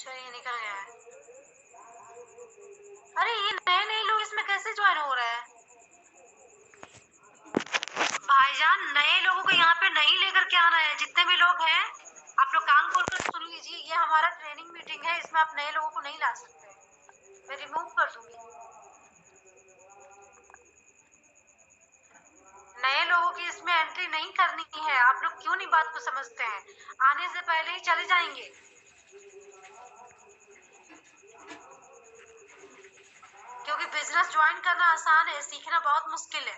चलिए निकल गया है। अरे ये नए नए लोग इसमें कैसे ज्वाइन हो रहे हैं? भाईजान नए लोगों को यहाँ पे नहीं लेकर के आना है। जितने भी लोग हैं आप लोग कान खोल कर सुन लीजिए, ये हमारा ट्रेनिंग मीटिंग है, इसमें आप नए लोगों को नहीं ला सकते। मैं रिमूव कर दूंगी। नए लोगों की इसमें एंट्री नहीं करनी है। आप लोग क्यों नहीं बात को समझते हैं? आने से पहले ही चले जाएंगे। क्योंकि बिजनेस ज्वाइन करना आसान है, सीखना बहुत मुश्किल है।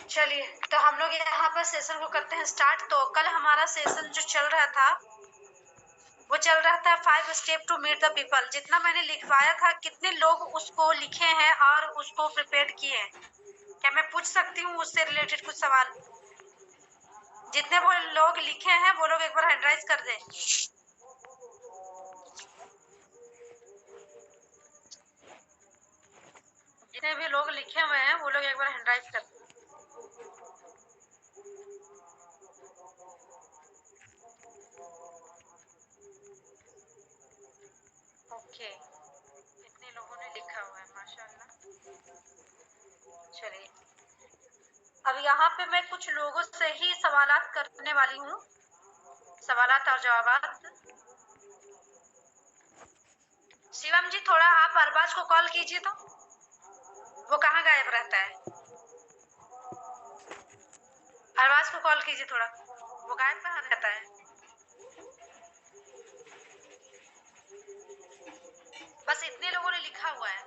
चलिए तो हम लोग यहाँ पर सेशन को करते हैं स्टार्ट। तो कल हमारा सेशन जो चल रहा था वो चल रहा था 5 step to meet the people. जितना मैंने लिखवाया था, कितने लोग उसको लिखे हैं और उसको प्रिपेयर किए हैं? क्या मैं पूछ सकती हूँ उससे रिलेटेड कुछ सवाल? जितने वो लोग लिखे हैं वो लोग एक बार हैंड राइज कर दें। जितने भी लोग लिखे हुए हैं वो लोग एक बार हैंड राइज कर दें। ओके, इतने लोगों ने लिखा हुआ है, माशाल्लाह। चलिए अब यहाँ पे मैं कुछ लोगों से ही सवालात करने वाली हूँ, सवालात और जवाबात। शिवम जी थोड़ा आप अरबाज को कॉल कीजिए, तो वो कहाँ गायब रहता है? अरबाज को कॉल कीजिए थोड़ा, वो गायब कहाँ रहता है? बस इतने लोगों ने लिखा हुआ है।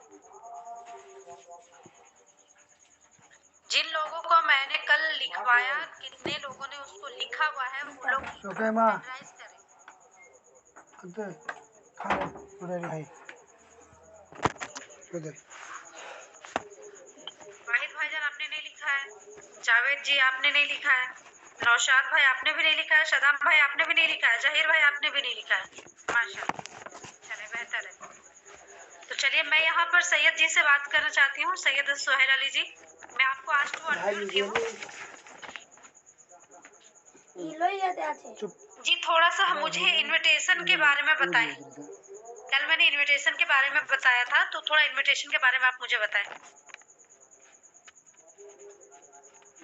जिन लोगों को मैंने कल लिखवाया, कितने लोगों ने उसको लिखा हुआ है वो लोग मेमोराइज करें। वाहिद भाईजान आपने नहीं लिखा है, जावेद जी आपने नहीं लिखा है, नौशाद भाई आपने भी नहीं लिखा है, सदाम भाई आपने भी नहीं लिखा है, जहीर भाई आपने भी नहीं लिखा है। माशाल्लाह, चले बेहतर है। तो चलिए मैं यहाँ पर सैयद जी से बात करना चाहती हूँ। सैयद सुहेल अली जी, मैं आपको आज टू अनम्यूट की हूँ जी। थोड़ा सा मुझे इनविटेशन के बारे में बताएं। कल मैंने इनविटेशन के बारे में बताया था, तो थोड़ा इनविटेशन के बारे में आप मुझे बताएं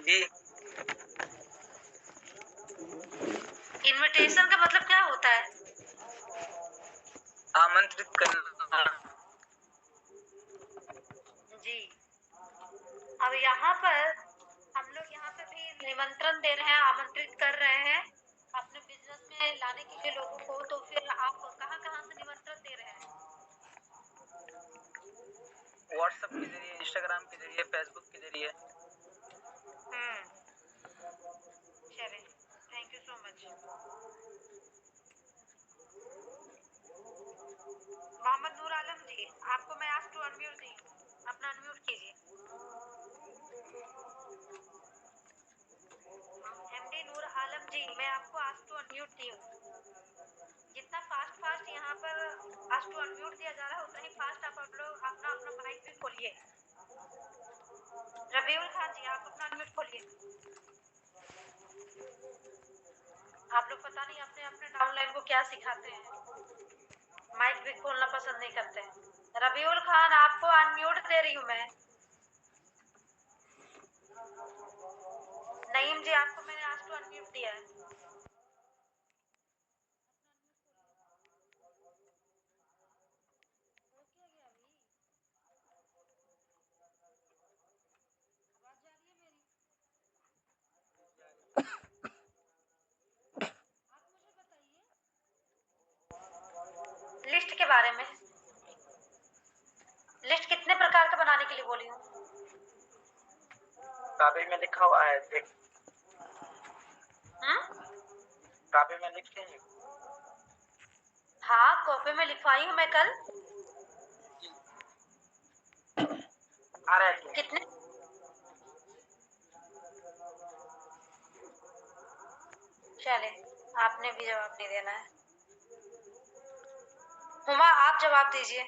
जी। इनविटेशन का मतलब क्या होता है? आमंत्रित करना जी। अब यहाँ पर हम लोग यहाँ पे भी निमंत्रण दे रहे हैं, आमंत्रित कर रहे हैं अपने बिजनेस में लाने के लिए लोगों को। तो फिर आप कहाँ कहाँ से निमंत्रण दे रहे हैं? व्हाट्सएप के जरिए, इंस्टाग्राम के जरिए, फेसबुक के जरिए। चलिए, thank you so much. Mohammad Noor Alam ji, आपको मैं आज टू अनम्यूट दी, अपना अनम्यूट कीजिए। एमडी नूर आलम जी, मैं आपको आज टू अनम्यूट दी हूँ। जितना फास्ट यहाँ पर आज टू अनम्यूट दिया जा रहा है, उतना ही फास्ट आप लोग अपना अपना माइक भी खोलिए। रबीउल खान जी, आप अपना अनम्यूट खोलिए। आप लोग पता नहीं अपने अपने डाउनलाइन को क्या सिखाते हैं, माइक भी खोलना पसंद नहीं करते। रबीउल खान, आपको अनम्यूट दे रही हूँ मैं। नईम जी, आपको मैंने आज टू अनम्यूट दिया है। लिस्ट के बारे में, लिस्ट कितने प्रकार का बनाने के लिए बोली हूँ? कापी में लिखा हुआ है, देख। कापी में लिख के। हाँ, कॉपी में लिखवाई हूँ मैं कल। आ रहा है कितने? चले, आपने भी जवाब नहीं देना है। हुमा, आप जवाब दीजिए।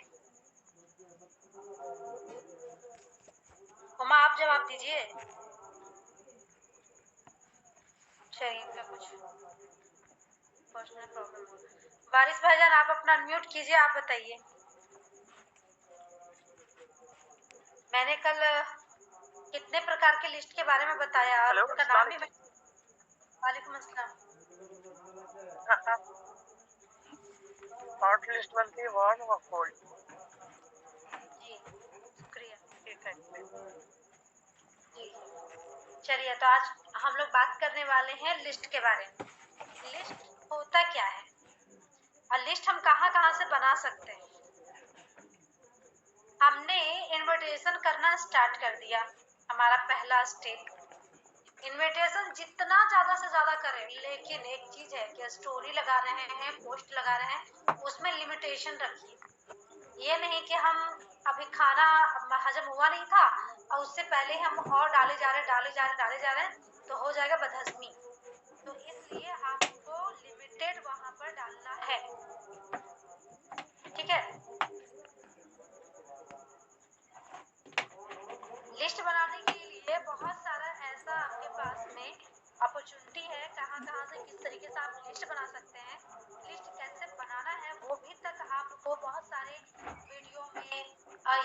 हुमा, आप जवाब दीजिए। शरीर का कुछ पर्सनल प्रॉब्लम। वारिस भाईजान आप अपना अनम्यूट कीजिए, आप बताइए। मैंने कल कितने प्रकार के लिस्ट के बारे में बताया और उनका नाम भी। वालेकुम अस्सलाम। हॉट लिस्ट बनती है वार्म और कोल्ड। जी शुक्रिया। ठीक है जी चलिए, तो आज हम लोग बात करने वाले हैं लिस्ट के बारे में। लिस्ट होता क्या है और लिस्ट हम कहाँ कहाँ से बना सकते हैं। हमने इनविटेशन करना स्टार्ट कर दिया, हमारा पहला स्टेप। इनविटेशन जितना ज्यादा से ज्यादा करें, लेकिन एक चीज है कि स्टोरी लगा रहे हैं, पोस्ट लगा रहे हैं, उसमें लिमिटेशन रखिए। ये नहीं कि हम अभी खाना हजम हुआ नहीं था और उससे पहले हम और डाले जा रहे हैं तो हो जाएगा बदहजमी। तो इसलिए आपको लिमिटेड वहां पर डालना है, ठीक है। लिस्ट बनाने के लिए बहुत सारा ऐसा आपके पास में अपॉर्चुनिटी है, कहाँ कहाँ से किस तरीके से आप लिस्ट बना सकते हैं। लिस्ट कैसे बनाना है वो भी तक आपको बहुत सारे वीडियो में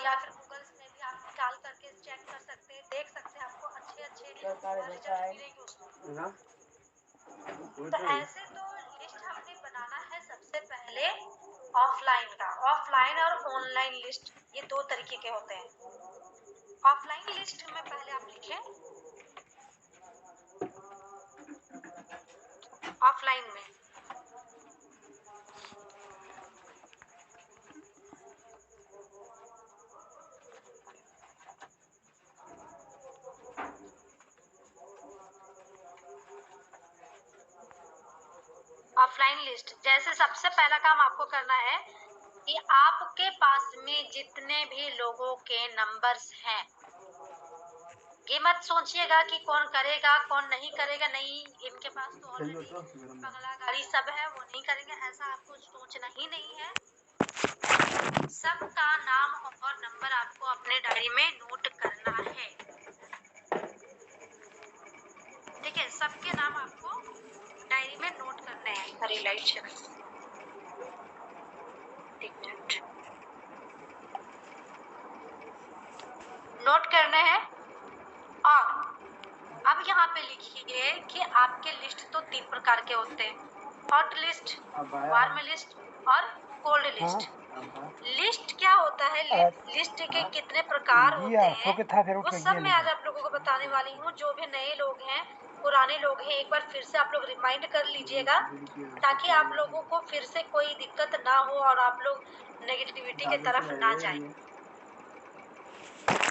या फिर गूगल्स में भी आप निकाल करके चेक कर सकते हैं, देख सकते हैं, आपको अच्छे रिजल्ट मिलेंगे उसमें। तो ऐसे तो लिस्ट हमने बनाना है सबसे पहले ऑफलाइन का। ऑफलाइन और ऑनलाइन लिस्ट ये दो तरीके के होते हैं। ऑफलाइन लिस्ट में पहले आप लिखें, ऑफलाइन में ऑफलाइन लिस्ट जैसे सबसे पहला काम आपको करना है कि आपके पास में जितने भी लोगों के नंबर्स हैं, ये मत सोचिएगा कि कौन करेगा कौन नहीं करेगा, नहीं इनके पास तो ऑलरेडी बंगला गाड़ी सब है वो नहीं करेंगे, ऐसा आपको सोचना ही नहीं है। सबका नाम और नंबर आपको अपने डायरी में नोट करना है, ठीक है। सबके नाम आपको डायरी में नोट करने हैं। हरी लाइट चल नोट करने हैं। और अब यहाँ पे लिखिए कि आपके लिस्ट तो 3 प्रकार के होते हैं, हॉट लिस्ट, वार्म लिस्ट और कोल्ड लिस्ट। लिस्ट क्या होता है, लिस्ट के कितने प्रकार होते हैं वो सब मैं आज आप लोगों को बताने वाली हूँ। जो भी नए लोग हैं, पुराने लोग हैं, एक बार फिर से आप लोग रिमाइंड कर लीजिएगा ताकि आप लोगों को फिर से कोई दिक्कत ना हो और आप लोग नेगेटिविटी की तरफ ना जाए।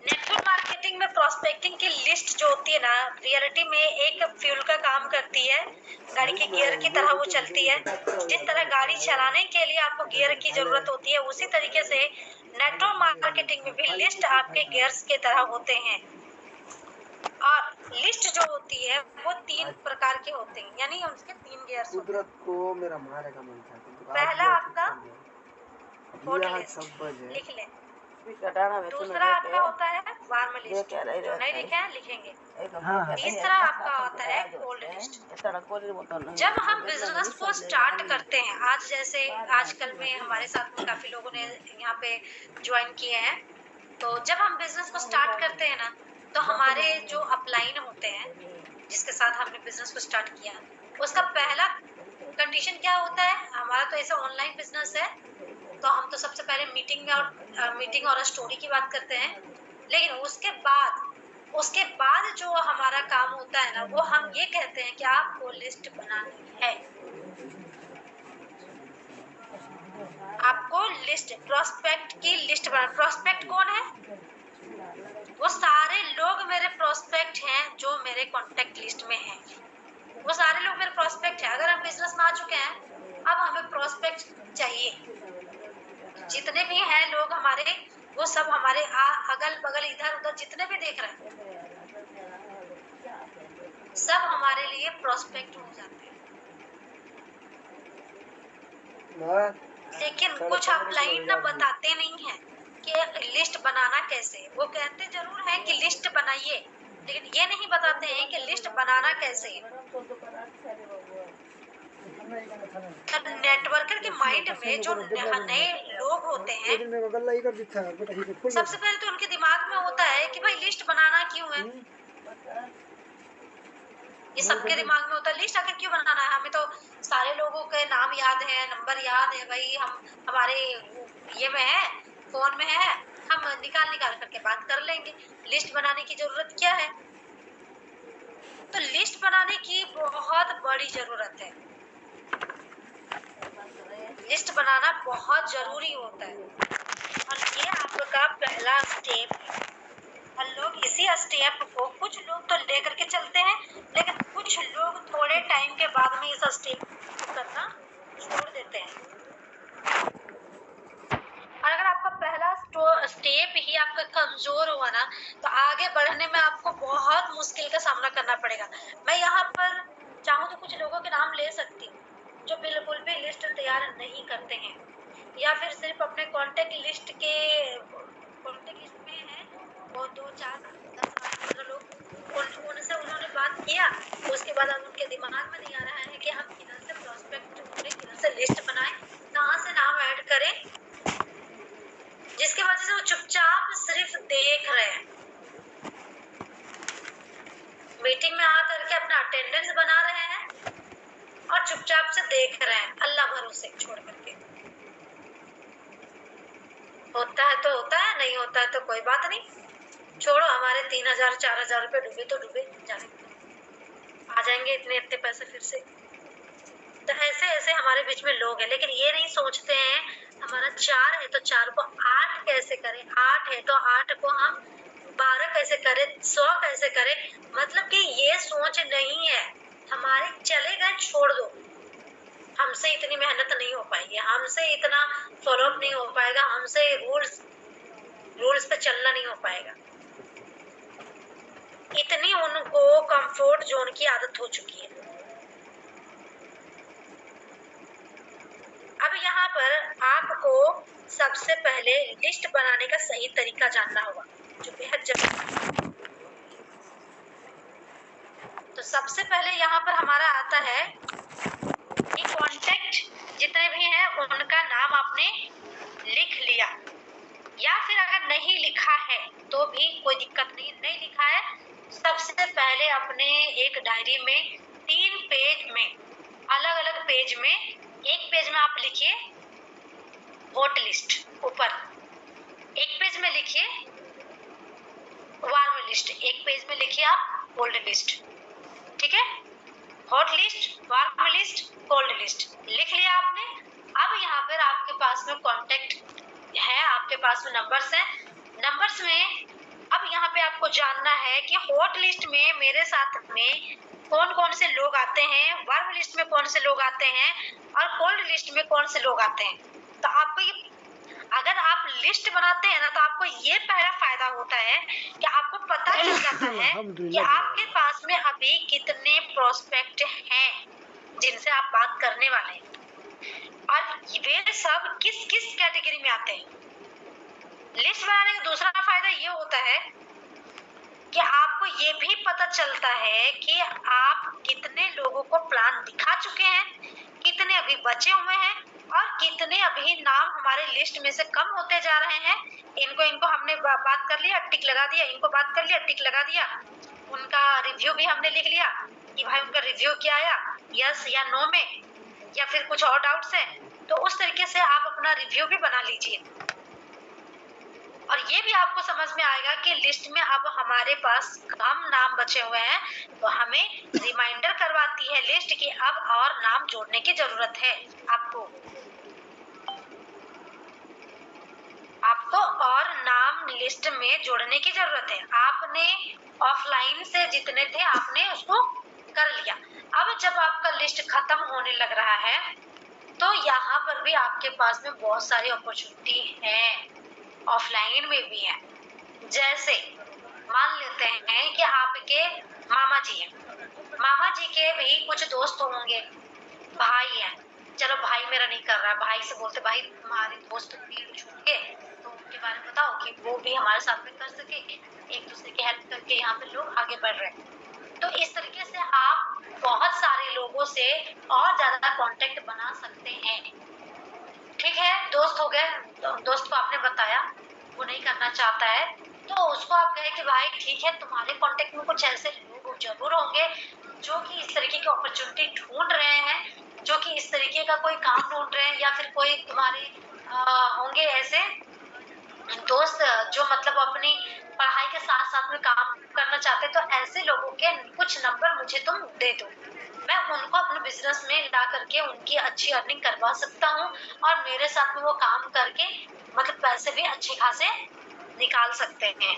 नेटवर्क मार्केटिंग में प्रोस्पेक्टिंग की लिस्ट जो होती है ना, रियलिटी में एक फ्यूल का काम करती है, गाड़ी के गियर की तरह वो चलती है। जिस तरह गाड़ी चलाने के लिए आपको गियर की जरूरत होती है, उसी तरीके से नेटवर्क मार्केटिंग में भी लिस्ट आपके गियर्स के तरह होते हैं। और लिस्ट जो होती है वो 3 प्रकार के होते हैं, यानी उसके 3 गियर्स होते हैं। को मेरा मारेगा मन था, पहला आपका हॉट लिस्ट लिख लें, दूसरा आपका होता है वार्म लिस्ट, जो नहीं लिखे हैं लिखेंगे। तीसरा आपका होता है कोल्ड लिस्ट। जब हम बिजनेस को स्टार्ट करते हैं, आज जैसे आजकल में हमारे साथ में काफी लोगों ने यहाँ पे ज्वाइन किए हैं, तो जब हम बिजनेस को स्टार्ट करते हैं ना, तो हमारे जो अपलाइन होते हैं जिसके साथ हमने बिजनेस को स्टार्ट किया, उसका पहला कंडीशन क्या होता है। हमारा तो ऐसा ऑनलाइन बिजनेस है तो हम तो सबसे पहले मीटिंग और स्टोरी की बात करते हैं, लेकिन उसके बाद जो हमारा काम होता है ना, वो हम ये कहते हैं कि आपको लिस्ट बनानी है। आपको लिस्ट, प्रोस्पेक्ट की लिस्ट बना। प्रोस्पेक्ट कौन है? वो सारे लोग मेरे प्रोस्पेक्ट हैं जो मेरे कॉन्टेक्ट लिस्ट में हैं, वो सारे लोग मेरे प्रोस्पेक्ट हैं। अगर हम बिजनेस में आ चुके हैं, अब हमें प्रोस्पेक्ट चाहिए। जितने भी हैं लोग हमारे, वो सब हमारे अगल बगल इधर उधर जितने भी देख रहे हैं, सब हमारे लिए प्रोस्पेक्ट हो जाते हैं। लेकिन कुछ अपलाइन ना बताते नहीं है कि लिस्ट बनाना कैसे। वो कहते जरूर है कि लिस्ट बनाइए, लेकिन ये नहीं बताते हैं कि लिस्ट बनाना कैसे। नेटवर्कर के माइंड में जो नए लोग होते हैं, सबसे पहले तो उनके दिमाग में होता है कि भाई लिस्ट बनाना क्यों है। ये सबके दिमाग में होता है, लिस्ट आखिर क्यों बनाना है, हमें तो सारे लोगों के नाम याद है, नंबर याद है भाई, हम हमारे ये में है, फोन में है, हम निकाल करके बात कर लेंगे। लिस्ट बनाने की जरूरत क्या है? तो लिस्ट बनाने की बहुत बड़ी जरूरत है। लिस्ट बनाना बहुत जरूरी होता है और ये आपका पहला स्टेप है। और लोग इसी स्टेप को, कुछ लोग तो लेकर के चलते हैं, लेकिन कुछ लोग थोड़े टाइम के बाद में इस स्टेप को करना छोड़ देते हैं। और अगर आपका पहला स्टेप ही आपका कमजोर हुआ ना, तो आगे बढ़ने में आपको बहुत मुश्किल का सामना करना पड़ेगा। मैं यहाँ पर चाहूँ तो कुछ लोगों के नाम ले सकती हूँ जो बिल्कुल भी लिस्ट तैयार नहीं करते हैं, या फिर सिर्फ अपने कॉन्टेक्ट लिस्ट में है वो 2 4 10 12 लोग, उनसे उन्होंने बात किया, उसके बाद अब उनके दिमाग में नहीं आ रहा है कि हम किधर से प्रोस्पेक्ट करें, किधर से लिस्ट बनाएं, कहाँ से नाम ऐड करें, जिसकी वजह से वो चुपचाप सिर्फ देख रहे हैं। मीटिंग में आकर के अपना अटेंडेंस बना रहे हैं और चुपचाप से देख रहे हैं, अल्लाह भरोसे छोड़ करके। होता है तो होता है, नहीं होता है तो कोई बात नहीं, छोड़ो, हमारे 3000 4000 रुपए डूबे तो डूबे, जाने आ जाएंगे इतने पैसे फिर से। तो ऐसे हमारे बीच में लोग हैं, लेकिन ये नहीं सोचते हैं हमारा 4 है तो 4 को 8 कैसे करें, 8 है तो 8 को हम 12 कैसे करें, 100 कैसे करें। मतलब कि ये सोच नहीं है हमारे। चले गए, छोड़ दो, हमसे इतनी मेहनत नहीं हो पाएगी, हमसे इतना फॉलोअप नहीं हो पाएगा, हमसे रूल्स पे चलना नहीं हो पाएगा। इतनी उनको कंफर्ट जोन की आदत हो चुकी है। अब यहाँ पर आपको सबसे पहले लिस्ट बनाने का सही तरीका जानना होगा, जो बेहद जरूरी है। तो सबसे पहले यहाँ पर हमारा आता है कि कॉन्टेक्ट जितने भी हैं उनका नाम आपने लिख लिया, या फिर अगर नहीं लिखा है तो भी कोई दिक्कत नहीं लिखा है, सबसे पहले अपने एक डायरी में 3 पेज में, अलग अलग पेज में, एक पेज में आप लिखिए हॉट लिस्ट, ऊपर एक पेज में लिखिए वार्म लिस्ट, एक पेज में लिखिए आप कोल्ड लिस्ट। ठीक है, hot list, warm list, cold list लिख लिया आपने। अब यहाँ पर आपके पास में कॉन्टेक्ट है, आपके पास में नंबर्स हैं, नंबर्स में अब यहाँ पे आपको जानना है कि हॉट लिस्ट में मेरे साथ में कौन कौन से लोग आते हैं, वार्म लिस्ट में कौन से लोग आते हैं और कोल्ड लिस्ट में कौन से लोग आते हैं। तो आपको ये, अगर आप लिस्ट बनाते हैं ना, तो आपको ये पहला फायदा होता है कि आपको पता चल जाता है कि आपके पास में अभी कितने प्रोस्पेक्ट हैं जिनसे आप बात करने वाले हैं, और वे सब किस किस कैटेगरी में आते हैं। लिस्ट बनाने का दूसरा फायदा ये होता है कि आपको ये भी पता चलता है कि आप कितने लोगों को प्लान दिखा चुके हैं, कितने अभी बचे हुए हैं और कितने अभी नाम हमारे लिस्ट में से कम होते जा रहे हैं। इनको हमने बात कर लिया, टिक लगा दिया, इनको बात कर लिया, टिक लगा दिया, उनका रिव्यू भी हमने लिख लिया कि भाई उनका रिव्यू क्या आया, यस या नो में, या फिर कुछ और डाउट्स है। तो उस तरीके से आप अपना रिव्यू भी बना लीजिए, और ये भी आपको समझ में आएगा कि लिस्ट में अब हमारे पास कम नाम बचे हुए हैं, तो हमें रिमाइंडर करवाती है लिस्ट कि अब और नाम जोड़ने की जरूरत है। आपको और नाम लिस्ट में जोड़ने की जरूरत है। आपने ऑफलाइन से जितने थे आपने उसको कर लिया। अब जब आपका लिस्ट खत्म होने लग रहा है, तो यहाँ पर भी आपके पास में बहुत सारी अपॉर्चुनिटी है, ऑफलाइन में भी है। जैसे मान लेते हैं कि आपके मामा जी हैं, मामा जी के भी कुछ दोस्त होंगे, भाई हैं, चलो भाई मेरा नहीं कर रहा, भाई से बोलते भाई तुम्हारे दोस्त भीड़ छूटे तो उनके बारे में बताओ कि वो भी हमारे साथ में कर सके, एक दूसरे की हेल्प करके यहाँ पे लोग आगे बढ़ रहे हैं। तो इस तरीके से आप बहुत सारे लोगों से और ज्यादा कांटेक्ट बना सकते हैं। ठीक है, दोस्त हो गए, दोस्त को आपने बताया वो नहीं करना चाहता है, तो उसको आप कहे कि भाई ठीक है, तुम्हारे कांटेक्ट में कुछ ऐसे लोग जरूर होंगे जो कि इस तरीके की अपॉर्चुनिटी ढूंढ रहे हैं, जो कि इस तरीके का कोई काम ढूंढ रहे हैं, या फिर कोई तुम्हारे होंगे ऐसे दोस्त जो मतलब अपनी पढ़ाई के साथ साथ में काम करना चाहते हैं। तो ऐसे लोगों के कुछ नंबर मुझे तुम दे दो, मैं उनको अपने बिजनेस में ला करके उनकी अच्छी अर्निंग करवा सकता हूँ और मेरे साथ में वो काम करके मतलब पैसे भी अच्छे खासे निकाल सकते हैं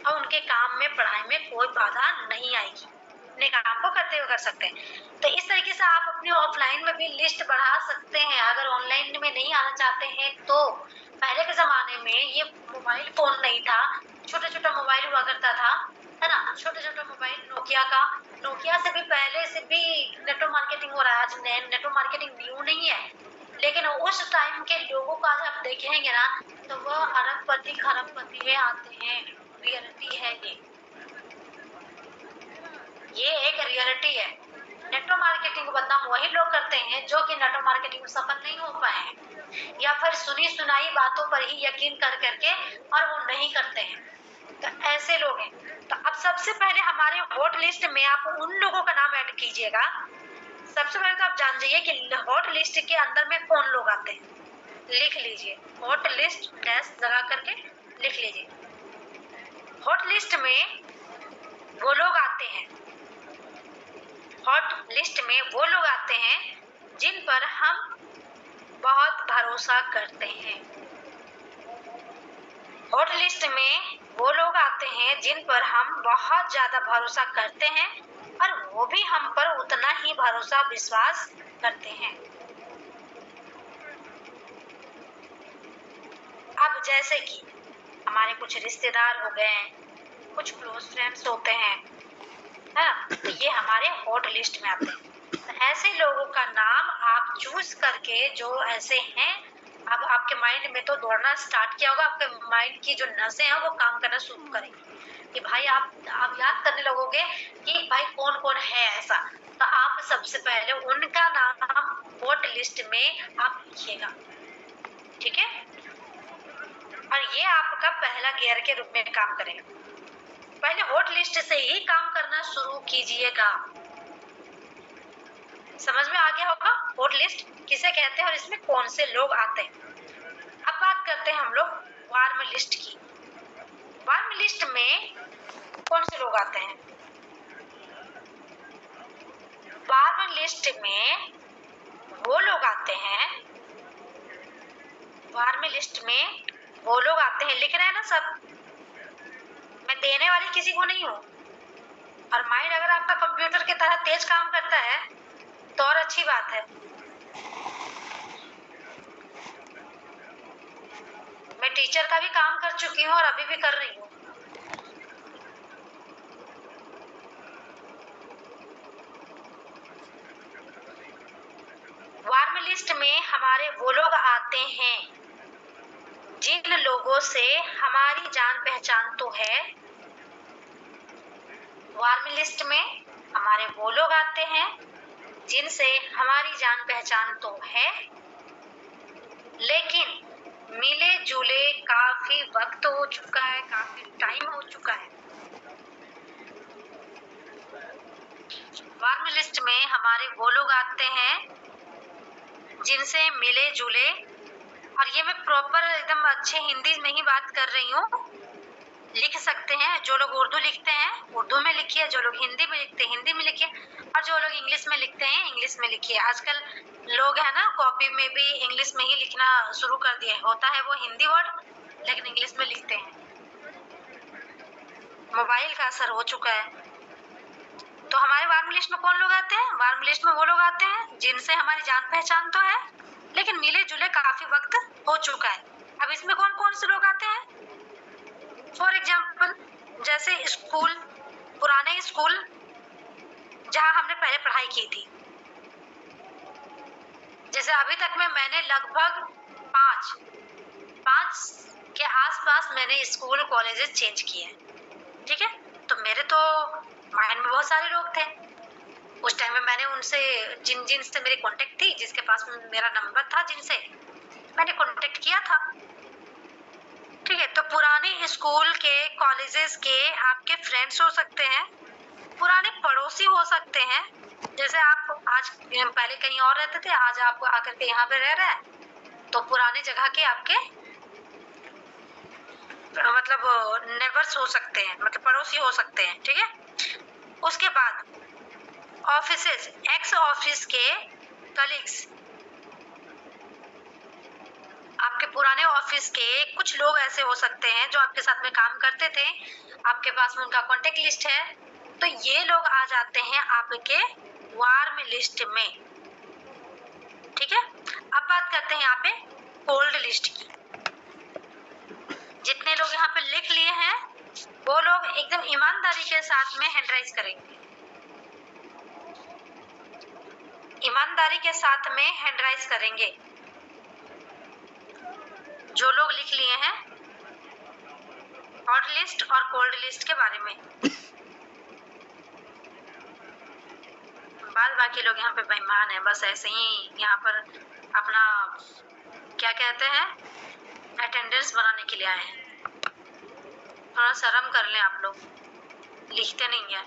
और उनके काम में पढ़ाई में कोई बाधा नहीं आएगी, अपने काम को करते हुए कर सकते हैं। तो इस तरीके से आप अपनी ऑफलाइन में भी लिस्ट बढ़ा सकते हैं। अगर ऑनलाइन में नहीं आना चाहते हैं तो पहले के जमाने में ये मोबाइल फोन नहीं था, छोटा छोटा मोबाइल हुआ करता था, है ना, छोटा छोटा मोबाइल नोकिया से भी पहले से भी नेटवर्क मार्केटिंग हो रहा है। आज नेटवर्क मार्केटिंग न्यू नहीं है, लेकिन उस टाइम के लोगों को आज आप देखेंगे ना तो वह अरबपति खरबपति में आते हैं। रियलिटी है ये एक रियलिटी है। नेटवर्क मार्केटिंग को बदनाम वही लोग करते हैं जो कि नेटवर्क मार्केटिंग में सफल नहीं हो पाए हैं या फिर सुनी सुनाई बातों पर ही यकीन कर करके और वो नहीं करते हैं, तो ऐसे लोग हैं। तो अब सबसे पहले हमारे हॉट लिस्ट में आप उन लोगों का नाम ऐड कीजिएगा। सबसे पहले तो आप जान जाइए कि हॉट लिस्ट के अंदर में कौन लोग आते हैं, लिख लीजिए, हॉट लिस्ट डैश लगा करके लिख लीजिए। हॉट लिस्ट में वो लोग आते हैं, हॉट लिस्ट में वो लोग आते हैं जिन पर हम बहुत भरोसा करते हैं। हॉट लिस्ट में वो लोग आते हैं जिन पर हम बहुत ज्यादा भरोसा करते हैं और वो भी हम पर उतना ही भरोसा विश्वास करते हैं। अब जैसे कि हमारे कुछ रिश्तेदार हो गए, कुछ क्लोज फ्रेंड्स होते हैं, है ना, तो ये हमारे हॉट लिस्ट में आते हैं। तो ऐसे लोगों का नाम आप चूज करके, जो ऐसे हैं, अब आपके माइंड में तो दौड़ना स्टार्ट किया होगा, आपके माइंड की जो नसें हैं वो काम करना शुरू करेंगी कि भाई आप याद करने लगोगे कि भाई कौन कौन है ऐसा। तो आप सबसे पहले उनका नाम हॉट लिस्ट में आप लिखिएगा, ठीक है, और ये आपका पहला गियर के रूप में काम करेगा। पहले हॉट लिस्ट से ही काम करना शुरू कीजिएगा। समझ में आ गया होगा हॉट लिस्ट किसे कहते हैं और इसमें कौन से लोग आते हैं। अब बात करते हैं हम लोग वार्म लिस्ट की। वार्म लिस्ट में कौन से लोग आते हैं? वार्म लिस्ट में वो लोग आते हैं, वार्म लिस्ट में वो लोग आते हैं, लिख रहे हैं ना सब, मैं देने वाली किसी को नहीं हूँ। और माइंड अगर आपका कंप्यूटर की तरह तेज काम करता है तो और अच्छी बात है। मैं टीचर का भी काम कर चुकी हूँ और अभी भी कर रही हूँ। वार्म लिस्ट में हमारे वो लोग आते हैं जिन लोगों से हमारी जान पहचान तो है। वार्म लिस्ट में हमारे वो लोग आते हैं जिनसे हमारी जान पहचान तो है, लेकिन मिले जुले काफी वक्त हो चुका है, काफी टाइम हो चुका है। वार्म लिस्ट में हमारे वो लोग आते हैं जिनसे मिले जुले, और ये मैं प्रॉपर एकदम अच्छे हिंदी में ही बात कर रही हूँ, लिख सकते हैं। जो लोग उर्दू लिखते हैं उर्दू में लिखिए, जो लोग हिंदी में लिखते हैं हिंदी में लिखिए, और जो लोग इंग्लिश में लिखते हैं इंग्लिश में लिखिए। आजकल लोग है ना कॉपी में भी इंग्लिश में ही लिखना शुरू कर दिए, होता है वो हिंदी वर्ड लेकिन इंग्लिश में लिखते हैं। मोबाइल का असर हो चुका है। तो हमारे वार्म लिस्ट में कौन लोग आते हैं? वार्म लिस्ट में वो लोग आते हैं जिनसे हमारी जान पहचान तो है लेकिन मिले जुले काफी वक्त हो चुका है। अब इसमें कौन कौन से लोग आते हैं? फॉर एग्जाम्पल जैसे स्कूल, पुराने स्कूल जहाँ हमने पहले पढ़ाई की थी, जैसे अभी तक में मैंने लगभग पाँच के आसपास मैंने स्कूल कॉलेजेस चेंज किए हैं, ठीक है। तो मेरे तो माइंड में बहुत सारे लोग थे, उस टाइम में मैंने उनसे जिन जिन से मेरी कांटेक्ट थी, जिसके पास मेरा नंबर था, जिनसे मैंने कांटेक्ट किया था। ठीक है, तो पुराने स्कूल के, कॉलेजेस के आपके फ्रेंड्स हो सकते हैं, पुराने पड़ोसी हो सकते हैं। जैसे आप आज पहले कहीं और रहते थे, आज आप आकर के यहाँ पे रह रहे हैं, तो पुराने जगह के आपके मतलब नेबर्स हो सकते हैं, मतलब पड़ोसी हो सकते हैं। ठीक है, उसके बाद ऑफिसेस, एक्स ऑफिस के कलीग्स, आपके पुराने ऑफिस के कुछ लोग ऐसे हो सकते हैं जो आपके साथ में काम करते थे, आपके पास में उनका कांटेक्ट लिस्ट है, तो ये लोग आ जाते हैं आपके वार्म लिस्ट में। ठीक है, अब बात करते हैं यहाँ पे कोल्ड लिस्ट की। जितने लोग यहाँ पे लिख लिए हैं वो लोग एकदम ईमानदारी के साथ में हैंडराइज करेंगे, ईमानदारी के साथ में हैंडराइज करेंगे। जो लोग लिख लिए हैं हॉट लिस्ट और कोल्ड लिस्ट के बारे में, बाद बाकी लोग यहाँ पे बेईमान है, बस ऐसे ही यहाँ पर अपना क्या कहते हैं अटेंडेंस बनाने के लिए आए हैं। थोड़ा शर्म कर लें आप लोग, लिखते नहीं है।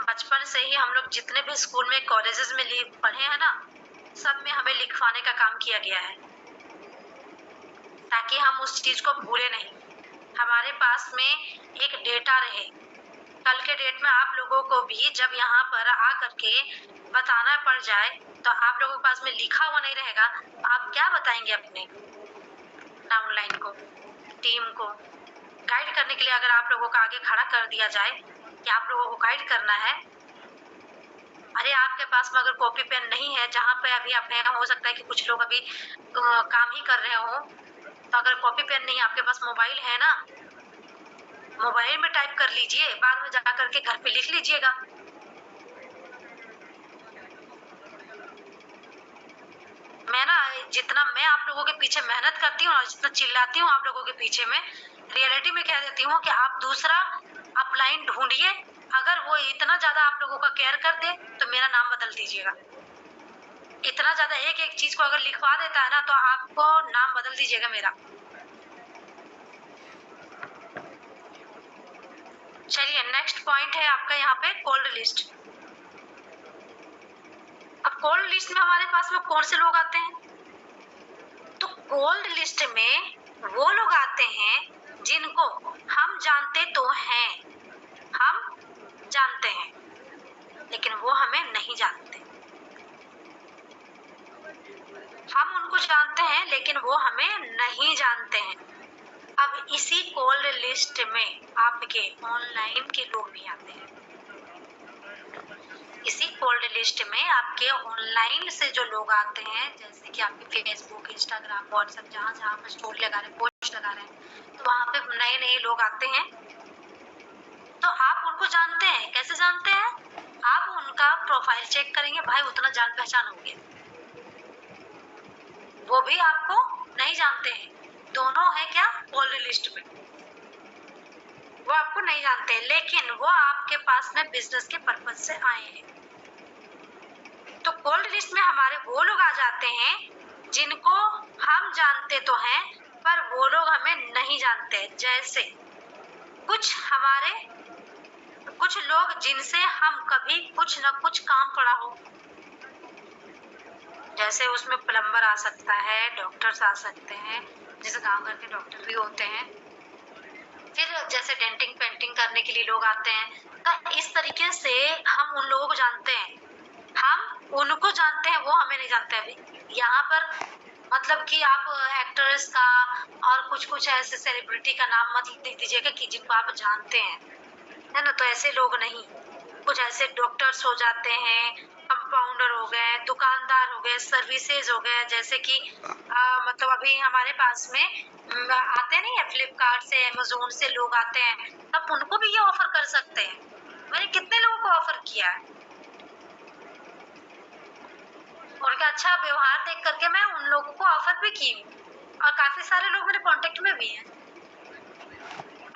बचपन से ही हम लोग जितने भी स्कूल में, कॉलेजेस में पढ़े हैं ना, सब में हमें लिखवाने का काम किया गया है, ताकि हम उस चीज को भूले नहीं, हमारे पास में एक डेटा रहे। कल के डेट में आप लोगों को भी जब यहाँ पर आ करके बताना पड़ जाए, तो आप लोगों के पास में लिखा हुआ नहीं रहेगा, आप क्या बताएंगे अपने डाउनलाइन को, टीम को गाइड करने के लिए? अगर आप लोगों को आगे खड़ा कर दिया जाए कि आप लोगों को गाइड करना है, अरे आपके पास में अगर कॉपी पेन नहीं है, जहाँ पे अभी अपने यहाँ हो सकता है कि कुछ लोग अभी काम ही कर रहे हो, तो अगर कॉपी पेन नहीं, आपके पास मोबाइल है ना, मोबाइल में टाइप कर लीजिए, बाद में जा करके घर पे लिख लीजिएगा। जितना मैं आप लोगों के पीछे मेहनत करती हूँ और जितना चिल्लाती हूँ आप लोगों के पीछे में, रियलिटी में कह देती हूँ कि आप दूसरा अपलाइन ढूंढिए। अगर वो इतना ज्यादा आप लोगों का केयर कर दे तो मेरा नाम बदल दीजिएगा। इतना ज्यादा एक एक चीज को अगर लिखवा देता है ना, तो आपको नाम बदल दीजिएगा मेरा। चलिए, नेक्स्ट पॉइंट है आपका यहाँ पे कोल्ड लिस्ट। अब कोल्ड लिस्ट में हमारे पास में कौन से लोग आते हैं? तो कोल्ड लिस्ट में वो लोग आते हैं जिनको हम जानते तो हैं, हम जानते हैं, लेकिन वो हमें नहीं जानते। हम उनको जानते हैं लेकिन वो हमें नहीं जानते हैं। अब इसी कोल्ड लिस्ट में आपके ऑनलाइन के लोग भी आते हैं। इसी कोल्ड लिस्ट में आपके ऑनलाइन से जो लोग आते हैं, जैसे कि आपके फेसबुक, इंस्टाग्राम, व्हाट्सएप, जहाँ जहाँ पर स्टोरी लगा रहे हैं, पोस्ट लगा रहे हैं, तो वहाँ पे नए नए लोग आते हैं। तो आप उनको जानते हैं, कैसे जानते हैं? आप उनका प्रोफाइल चेक करेंगे, भाई उतना जान पहचान होंगे, वो भी आपको नहीं जानते हैं। दोनों है क्या कोल्ड लिस्ट में, वो आपको नहीं जानते हैं, लेकिन वो आपके पास में बिजनेस के पर्पज से आए हैं। तो कोल्ड लिस्ट में हमारे वो लोग आ जाते हैं जिनको हम जानते तो हैं, पर वो लोग हमें नहीं जानते। जैसे कुछ लोग जिनसे हम कभी कुछ न कुछ काम पड़ा हो, जैसे उसमें प्लम्बर आ सकता है, डॉक्टर्स आ सकते हैं, जैसे गांव घर के डॉक्टर भी होते हैं, फिर जैसे डेंटिंग पेंटिंग करने के लिए लोग आते हैं। तो इस तरीके से हम उन लोगों को जानते हैं, हम उनको जानते हैं, वो हमें नहीं जानते। अभी यहाँ पर मतलब कि आप एक्टर्स का और कुछ ऐसे सेलिब्रिटी का नाम मत लिख दीजिएगा कि जिनको आप जानते हैं, है ना। तो ऐसे लोग नहीं, कुछ ऐसे डॉक्टर्स हो जाते हैं, कंपाउंडर हो गए, दुकानदार हो गए, सर्विसेज हो गए, जैसे कि मतलब अभी हमारे पास में आते नहीं है, फ्लिपकार्ट से, अमेज़न से लोग आते हैं, तब उनको भी ये ऑफर कर सकते हैं। मैंने कितने लोगों को ऑफर किया है, उनका अच्छा व्यवहार देख करके मैं उन लोगों को ऑफर भी की, और काफी सारे लोग मेरे कांटेक्ट में भी हैं।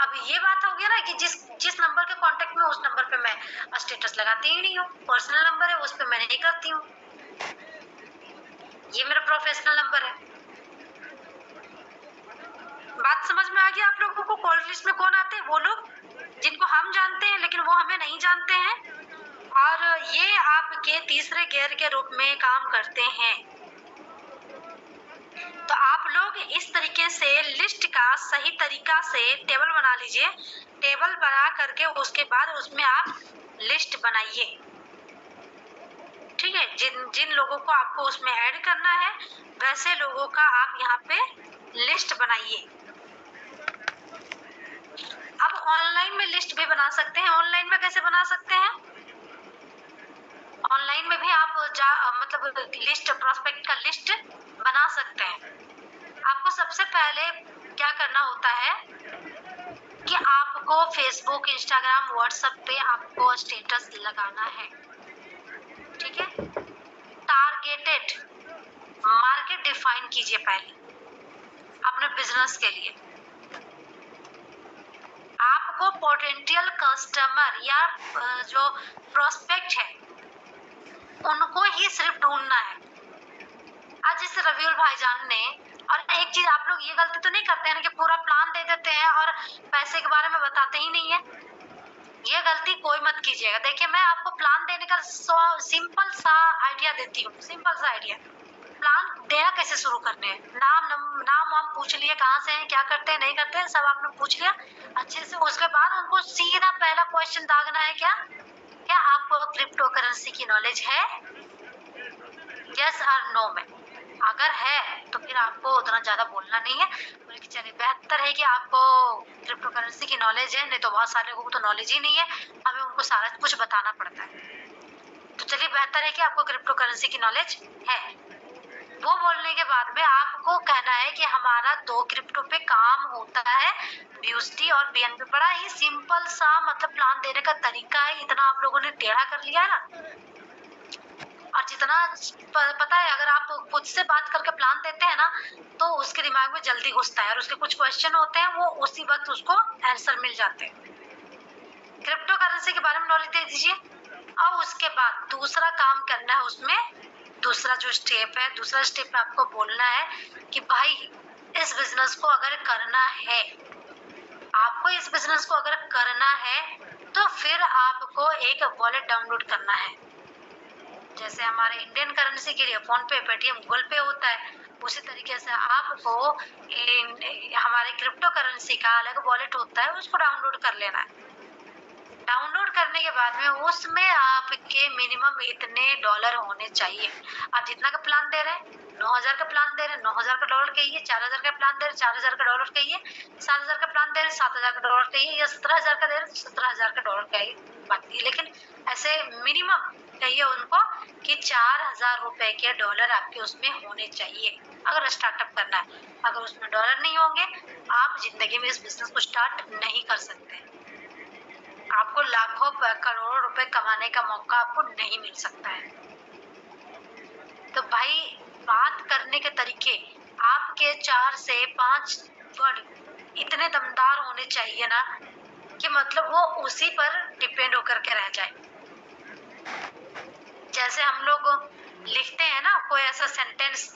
अब ये बात हो गया ना कि जिस जिस नंबर के कांटेक्ट में, उस नंबर पे मैं स्टेटस लगाती ही नहीं हूँ। पर्सनल नंबर है, उस पे मैं नहीं करती हूँ। ये मेरा प्रोफेशनल नंबर है। बात समझ में आ गया आप लोगों को? कॉल लिस्ट में कौन आते हैं? वो लोग जिनको हम जानते हैं लेकिन वो हमें नहीं जानते हैं, और ये आपके तीसरे गियर के रूप में काम करते हैं। तो आप लोग इस तरीके से लिस्ट का सही तरीका से टेबल बना लीजिए। टेबल बना करके उसके बाद उसमें आप लिस्ट बनाइए, ठीक है? जिन जिन लोगों को आपको उसमें ऐड करना है, वैसे लोगों का आप यहाँ पे लिस्ट बनाइए। अब ऑनलाइन में लिस्ट भी बना सकते हैं। ऑनलाइन में कैसे बना सकते हैं? ऑनलाइन में भी आप मतलब लिस्ट, प्रोस्पेक्ट का लिस्ट बना सकते हैं। आपको सबसे पहले क्या करना होता है कि आपको फेसबुक, इंस्टाग्राम, व्हाट्सएप पे आपको स्टेटस लगाना है, ठीक है? टारगेटेड मार्केट डिफाइन कीजिए पहले अपने बिजनेस के लिए। आपको पोटेंशियल कस्टमर या जो प्रोस्पेक्ट है उनको ही सिर्फ ढूंढना है। आज इस रविउल भाईजान ने, और एक चीज आप लोग ये गलती तो नहीं करते हैं कि पूरा प्लान दे देते हैं और पैसे के बारे में बताते ही नहीं है। ये गलती कोई मत कीजिएगा। देखिए, मैं आपको प्लान देने का सिंपल सा आइडिया देती हूँ। सिंपल सा आइडिया, प्लान देना कैसे शुरू करने हैं। नाम वाम पूछ लिए, कहाँ से हैं, क्या करते हैं, नहीं करते हैं, सब आपने पूछ लिया अच्छे से। उसके बाद उनको सीधा पहला क्वेश्चन दागना है, क्या आपको क्रिप्टो करेंसी की नॉलेज है? यस और नो में। अगर है तो फिर आपको उतना ज्यादा बोलना नहीं है, बल्कि चलिए बेहतर है कि आपको क्रिप्टो करेंसी की नॉलेज है। नहीं तो बहुत सारे लोगों को तो नॉलेज ही नहीं है, हमें उनको सारा कुछ बताना पड़ता है। तो चलिए बेहतर है कि आपको क्रिप्टो करेंसी की नॉलेज है। वो बोलने के बाद में आपको कहना है कि हमारा 2 क्रिप्टो पे काम होता है, BUSD और BNB। बड़ा ही सिंपल सा मतलब प्लान देने का तरीका है। इतना आप लोगों ने टेढ़ा कर लिया है ना। और जितना पता है, अगर आप खुद से बात करके प्लान देते हैं ना तो उसके दिमाग में जल्दी घुसता है, और उसके कुछ क्वेश्चन होते हैं वो उसी वक्त उसको आंसर मिल जाते हैं। क्रिप्टो करेंसी के बारे में नॉलेज दे दीजिए। और उसके बाद दूसरा काम करना है उसमें, दूसरा जो स्टेप है, दूसरा स्टेप में आपको बोलना है कि भाई इस बिजनेस को अगर करना है, आपको इस बिजनेस को अगर करना है तो फिर आपको एक वॉलेट डाउनलोड करना है। जैसे हमारे इंडियन करेंसी के लिए फोन पे, पेटीएम, गूगल पे होता है, उसी तरीके से आपको हमारे क्रिप्टो करेंसी का अलग वॉलेट होता है, उसको डाउनलोड कर लेना है। डाउनलोड करने के बाद में उसमें आपके मिनिमम इतने डॉलर होने चाहिए। आप जितना का प्लान दे रहे हैं, 9,000 का प्लान दे रहे हैं, 9,000 का डॉलर कहिए। 4,000 का प्लान दे रहे हैं, 4,000 का डॉलर कहिए। 7,000 का प्लान दे रहे हैं, 7,000 का डॉलर कहिए। या 17,000 का दे रहे हैं, 17,000 का डॉलर कहिए। बात की, लेकिन ऐसे मिनिमम कहिए उनको कि 4,000 रुपए के डॉलर आपके उसमें होने चाहिए अगर स्टार्टअप करना है। अगर उसमें डॉलर नहीं होंगे, आप जिंदगी में इस बिजनेस को स्टार्ट नहीं कर सकते। आपको लाखों करोड़ों रुपए कमाने का मौका आपको नहीं मिल सकता है। तो भाई, बात करने के तरीके आपके 4 से 5 वर्ड इतने दमदार होने चाहिए ना कि मतलब वो उसी पर डिपेंड होकर के रह जाए। जैसे हम लोग लिखते हैं ना कोई ऐसा सेंटेंस,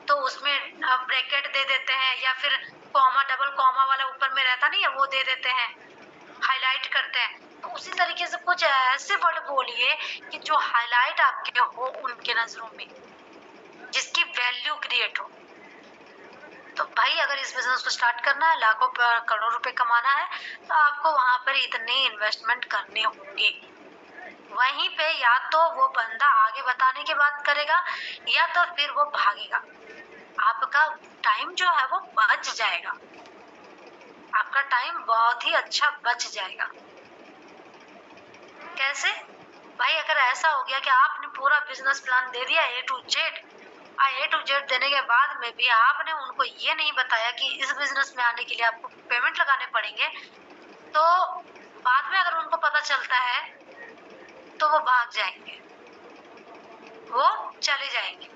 तो उसमें ब्रैकेट दे देते हैं, या फिर कॉमा, डबल कॉमा वाला ऊपर में रहता नहीं है, वो दे देते हैं, हाईलाइट करते हैं। तो उसी तरीके से कुछ ऐसे वर्ड बोलिए कि जो हाईलाइट आपके हो उनके नजरों में, जिसकी वैल्यू क्रिएट हो। तो भाई, अगर इस बिजनेस को स्टार्ट करना है, लाखों करोड़ों रुपए कमाना है, तो आपको वहां पर इतने इन्वेस्टमेंट करने होंगे। वहीं पे या तो वो बंदा आगे बताने की बात करेगा, या तो फिर वो भागेगा। आपका टाइम जो है वो बच जाएगा, आपका टाइम बहुत ही अच्छा बच जाएगा। कैसे भाई? अगर ऐसा हो गया कि आपने पूरा बिजनेस प्लान दे दिया A to Z देने के बाद में भी आपने उनको ये नहीं बताया कि इस बिजनेस में आने के लिए आपको पेमेंट लगाने पड़ेंगे, तो बाद में अगर उनको पता चलता है तो वो भाग जाएंगे, वो चले जाएंगे।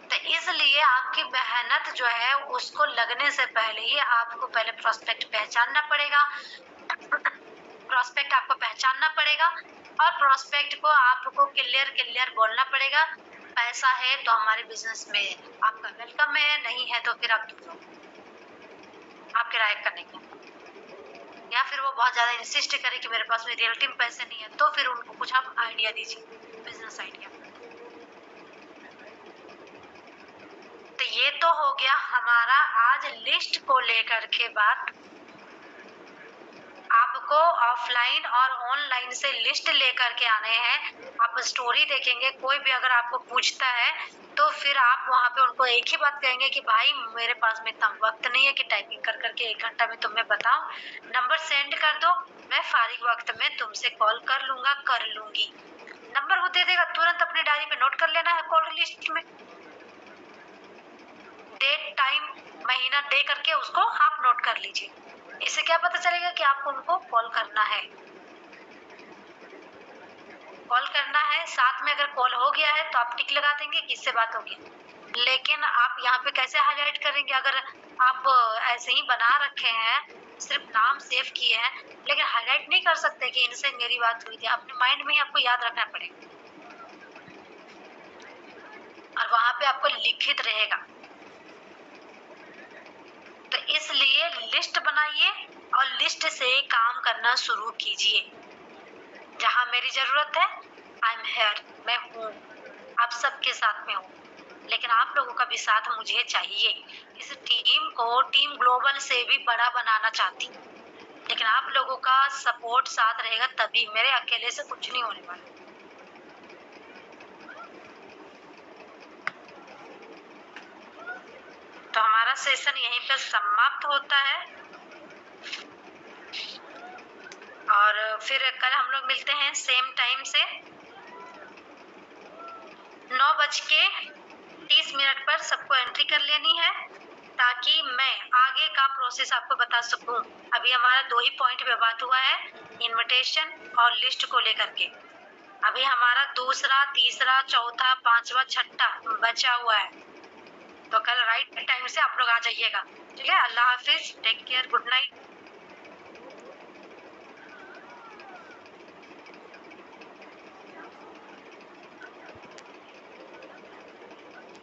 तो इस इसलिए आपकी मेहनत जो है उसको लगने से पहले ही आपको पहले प्रोस्पेक्ट पहचानना पड़ेगा। प्रोस्पेक्ट आपको पहचानना पड़ेगा और प्रोस्पेक्ट को आपको क्लियर बोलना पड़ेगा। पैसा है तो हमारे बिजनेस में आपका वेलकम है, नहीं है तो फिर आप आपके राय करने की, या फिर वो बहुत ज्यादा इंसिस्ट करे कि मेरे पास में रियलिटी में पैसे नहीं है, तो फिर उनको कुछ आप आइडिया दीजिए, बिजनेस आइडिया। तो ये तो हो गया हमारा आज लिस्ट को लेकर के बात। आपको ऑफलाइन और ऑनलाइन से लिस्ट लेकर के आने हैं। आप स्टोरी देखेंगे, कोई भी अगर आपको पूछता है तो फिर आप वहाँ पे उनको एक ही बात कहेंगे कि भाई मेरे पास में इतना वक्त नहीं है कि टाइपिंग कर करके 1 घंटा में तुम्हें बताऊं, नंबर सेंड कर दो, मैं फारिग वक्त में तुमसे कॉल कर लूंगा, कर लूंगी। नंबर वो दे देगा, तुरंत अपनी डायरी पे नोट कर लेना है कॉल लिस्ट में, डेट टाइम महीना दे करके उसको आप नोट कर लीजिए। इससे क्या पता चलेगा कि आपको उनको कॉल करना है, कॉल करना है। साथ में अगर कॉल हो गया है तो आप टिक लगा देंगे कि इससे बात होगी। लेकिन आप यहाँ पे कैसे हाईलाइट करेंगे? अगर आप ऐसे ही बना रखे हैं, सिर्फ नाम सेव किए हैं, लेकिन हाईलाइट नहीं कर सकते कि इनसे मेरी बात हुई थी। अपने माइंड में ही आपको याद रखना पड़ेगा और वहां पे आपको लिखित रहेगा। तो इसलिए लिस्ट बनाइए और लिस्ट से काम करना शुरू कीजिए। जहां मेरी जरूरत है, आई एम हेयर, मैं हूँ, आप सबके साथ में हूँ, लेकिन आप लोगों का भी साथ मुझे चाहिए। इस टीम को टीम ग्लोबल से भी बड़ा बनाना चाहती, लेकिन आप लोगों का सपोर्ट साथ रहेगा तभी। मेरे अकेले से कुछ नहीं होने वाला। तो हमारा सेशन यहीं पर समाप्त होता है और फिर कल हम लोग मिलते हैं सेम टाइम से 9:30 पर। सबको एंट्री कर लेनी है ताकि मैं आगे का प्रोसेस आपको बता सकूं। अभी हमारा 2 ही पॉइंट पे बात हुआ है, इनविटेशन और लिस्ट को लेकर के। अभी हमारा दूसरा, तीसरा, चौथा, पांचवा, छठा बचा हुआ है। तो कल राइट टाइम से आप लोग आ जाइएगा। ठीक है, अल्लाह हाफिज, टेक केयर, गुड नाइट।